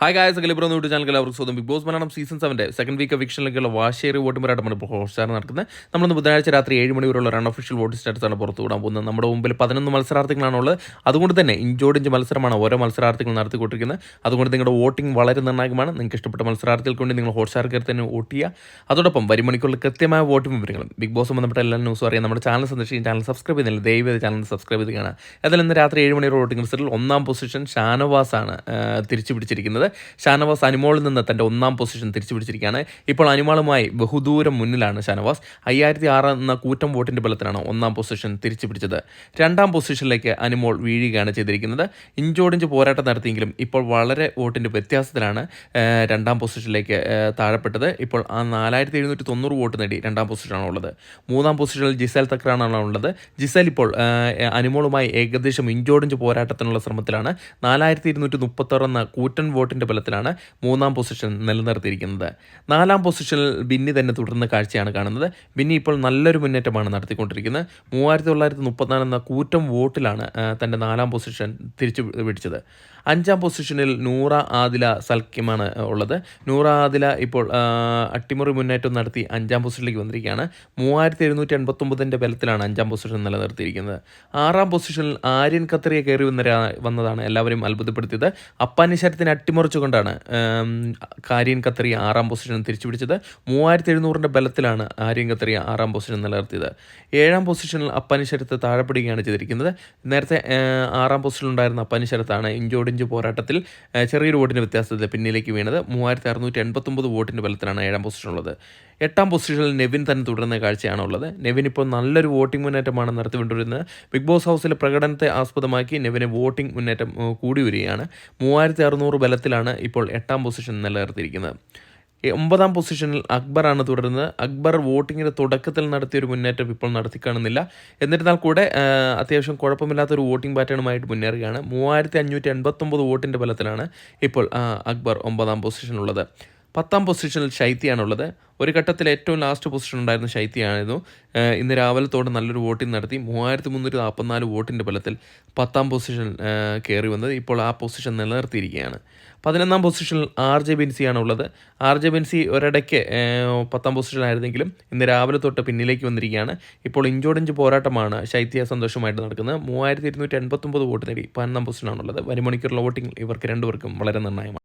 Hi guys, bro YouTube channel എല്ലാവർക്കും സ്വന്തം Bigg Boss Malayalam season 7 second week എവിക്ഷനിലേക്കുള്ള വാശേറി വോട്ടിംഗ് പോരാട്ടമാണ് ഇപ്പോൾ ഹോട്ട്സ്റ്റാർ നടക്കുന്നത്. നമ്മളൊന്ന് ബുധനാഴ്ച രാത്രി 7 മണി വരെയുള്ള റൺ ഒഫീഷ്യൽ വോട്ടിംഗ് സ്റ്റാറ്റസാണ് പുറത്തു വിടാൻ പോകുന്നത്. നമ്മുടെ മുമ്പിൽ 11 മത്സരാർത്ഥികളാണുള്ളത്. അതുകൊണ്ട് തന്നെ ഇഞ്ചോടിഞ്ച് മത്സരമാണ് ഓരോ മത്സരാർത്ഥികൾ നടത്തിക്കൊണ്ടിരിക്കുന്നത്. അതുകൊണ്ട് നിങ്ങളുടെ വോട്ടിംഗ് വളരെ നിർണായകമാണ്. നിങ്ങൾക്ക് ഇഷ്ടപ്പെട്ട മത്സരാർത്ഥികൾക്ക് വേണ്ടി നിങ്ങൾ ഹോട്ട്സ്റ്റാർ കയറി തന്നെ വോട്ട് ചെയ്യുക. അതോടൊപ്പം വരുമണിക്കുള്ള കൃത്യമായ വോട്ടിംഗ് വിവരങ്ങളും ബിഗ് ബോസ് ബന്ധപ്പെട്ട എല്ലാ ന്യൂസും അറിയാൻ നമ്മുടെ ചാനൽ സന്ദർശിക്കും. ചാനൽ സബ്സ്ക്രൈബ് ചെയ്യുന്നില്ല, ദയവേത് ചാനൽ സബ്സ്ക്രൈബ് ചെയ്ത് കാണാം. ഏതായാലും ഇന്ന് രാത്രി 7 മണിയുടെ വോട്ടിംഗ് റിസൾട്ടിൽ ഒന്നാം പൊസിഷൻ ഷാനവാസാണ് തിരിച്ചു പിടിച്ചിരിക്കുന്നത്. ഷാനവാസ് അനിമോളിൽ നിന്ന് തൻ്റെ ഒന്നാം പൊസിഷൻ തിരിച്ചു പിടിച്ചിരിക്കുകയാണ്. ഇപ്പോൾ അനിമോളുമായി ബഹുദൂരം മുന്നിലാണ് ഷാനവാസ്. 5006 എന്ന കൂറ്റം വോട്ടിൻ്റെ ബലത്തിലാണ് ഒന്നാം പൊസിഷൻ തിരിച്ചു പിടിച്ചത്. രണ്ടാം പൊസിഷനിലേക്ക് അനിമോൾ വീഴുകയാണ് ചെയ്തിരിക്കുന്നത്. ഇഞ്ചോടിഞ്ച് പോരാട്ടം നടത്തിയെങ്കിലും ഇപ്പോൾ വളരെ വോട്ടിൻ്റെ വ്യത്യാസത്തിലാണ് രണ്ടാം പൊസിഷനിലേക്ക് താഴെപ്പെട്ടത്. ഇപ്പോൾ ആ 4790 വോട്ട് നേടി രണ്ടാം പൊസിഷനാണ് ഉള്ളത്. മൂന്നാം പൊസിഷനിൽ ജിസേൽ തക്രാനാണ് ഉള്ളത്. ജിസേൽ ഇപ്പോൾ അനിമോളുമായി ഏകദേശം ഇഞ്ചോടിഞ്ച് പോരാട്ടത്തിനുള്ള ശ്രമത്തിലാണ്. 4236 എന്ന കൂറ്റൻ വോട്ടിൻ്റെ ബലത്തിലാണ് മൂന്നാം പൊസിഷൻ നിലനിർത്തിയിരിക്കുന്നത്. നാലാം പൊസിഷനിൽ ബിന്നി തന്നെ തുടർന്ന് കാഴ്ചയാണ് കാണുന്നത്. ബിന്നി ഇപ്പോൾ നല്ലൊരു മുന്നേറ്റമാണ് നടത്തിക്കൊണ്ടിരിക്കുന്നത്. 3934 എന്ന കൂറ്റം വോട്ടിലാണ് തൻ്റെ നാലാം പൊസിഷൻ തിരിച്ചു പിടിച്ചത്. അഞ്ചാം പൊസിഷനിൽ നൂറ ആദില സൽക്കിമാണ് ഉള്ളത്. നൂറ ആദില ഇപ്പോൾ അട്ടിമറി മുന്നേറ്റം നടത്തി അഞ്ചാം പൊസിഷനിലേക്ക് വന്നിരിക്കുകയാണ്. 3789 ബലത്തിലാണ് അഞ്ചാം പൊസിഷൻ നിലനിർത്തിയിരിക്കുന്നത്. ആറാം പൊസിഷനിൽ ആര്യൻ ഖത്തറിയെ കയറി വന്നതാണ് എല്ലാവരെയും അത്ഭുതപ്പെടുത്തിയത്. അപ്പാനിശരത്തിനെ അട്ടിമറിച്ചുകൊണ്ടാണ് ആര്യൻ ഖത്തറി ആറാം പൊസിഷൻ തിരിച്ചു പിടിച്ചത്. 3700 ബലത്തിലാണ് ആര്യൻ ഖത്തറി ആറാം പൊസിഷൻ നിലനിർത്തിയത്. ഏഴാം പൊസിഷനിൽ അപ്പാനിശരത്ത് താഴെപ്പെടുകയാണ് ചെയ്തിരിക്കുന്നത്. നേരത്തെ ആറാം പൊസിഷനിലുണ്ടായിരുന്ന അപ്പാനിശരത്താണ് ഇഞ്ചോടിഞ്ച് പോരാട്ടത്തിൽ ചെറിയൊരു വോട്ടിൻ്റെ വ്യത്യാസത്തിൽ പിന്നിലേക്ക് വീണത്. 3689 വോട്ടിൻ്റെ ബലത്തിലാണ് ഏഴാം പൊസിഷനുള്ളത്. എട്ടാം പൊസിഷനിൽ നെവിൻ തന്നെ തുടരുന്ന കാഴ്ചയാണുള്ളത്. നെവിൻ ഇപ്പോൾ നല്ലൊരു വോട്ടിംഗ് മുന്നേറ്റമാണ് നടത്തിക്കൊണ്ടിരുന്നത്. ബിഗ് ബോസ് ഹൗസിലെ പ്രകടനത്തെ ആസ്പദമാക്കി നെവിന് വോട്ടിംഗ് മുന്നേറ്റം കൂടി വരികയാണ്. 3600 ബലത്തിലാണ് ഇപ്പോൾ എട്ടാം പൊസിഷൻ നിലനിർത്തിയിരിക്കുന്നത്. ഒമ്പതാം പൊസിഷനിൽ അക്ബറാണ് തുടരുന്നത്. അക്ബർ വോട്ടിങ്ങിൻ്റെ തുടക്കത്തിൽ നടത്തിയൊരു മുന്നേറ്റം ഇപ്പോൾ നടത്തിക്കാണുന്നില്ല. എന്നിരുന്നാൽ കൂടെ അത്യാവശ്യം കുഴപ്പമില്ലാത്തൊരു വോട്ടിംഗ് പാറ്റേണുമായിട്ട് മുന്നേറുകയാണ്. 3589 വോട്ടിൻ്റെ ബലത്തിലാണ് ഇപ്പോൾ അക്ബർ ഒമ്പതാം പൊസിഷനുള്ളത്. പത്താം പൊസിഷനിൽ ഷൈത്തിയാണുള്ളത്. ഒരു ഘട്ടത്തിൽ ഏറ്റവും ലാസ്റ്റ് പൊസിഷൻ ഉണ്ടായിരുന്ന ഷൈത്തിയായിരുന്നു. ഇന്ന് രാവിലത്തോടെ നല്ലൊരു വോട്ടിംഗ് നടത്തി 3344 വോട്ടിൻ്റെ ബലത്തിൽ പത്താം പൊസിഷൻ കയറി വന്നത്. ഇപ്പോൾ ആ പൊസിഷൻ നിലനിർത്തിയിരിക്കുകയാണ്. 11ാം പൊസിഷനിൽ RJ ബെൻസിയാണുള്ളത്. RJ ബെൻസി ഒരിടയ്ക്ക് 10ാം പൊസിഷനായിരുന്നെങ്കിലും ഇന്ന് രാവിലെ തൊട്ട് പിന്നിലേക്ക് വന്നിരിക്കുകയാണ്. ഇപ്പോൾ ഇഞ്ചോടിഞ്ച് പോരാട്ടമാണ് ശൈത്യ സന്തോഷമായിട്ട് നടക്കുന്നത്. 3289 വോട്ട് നേടി 11ാം പൊസിഷനാണുള്ളത്. വരുമണിക്കൂറുള്ള വോട്ടിംഗ് ഇവർക്ക് രണ്ടുപേർക്കും വളരെ നിർണായകമാണ്.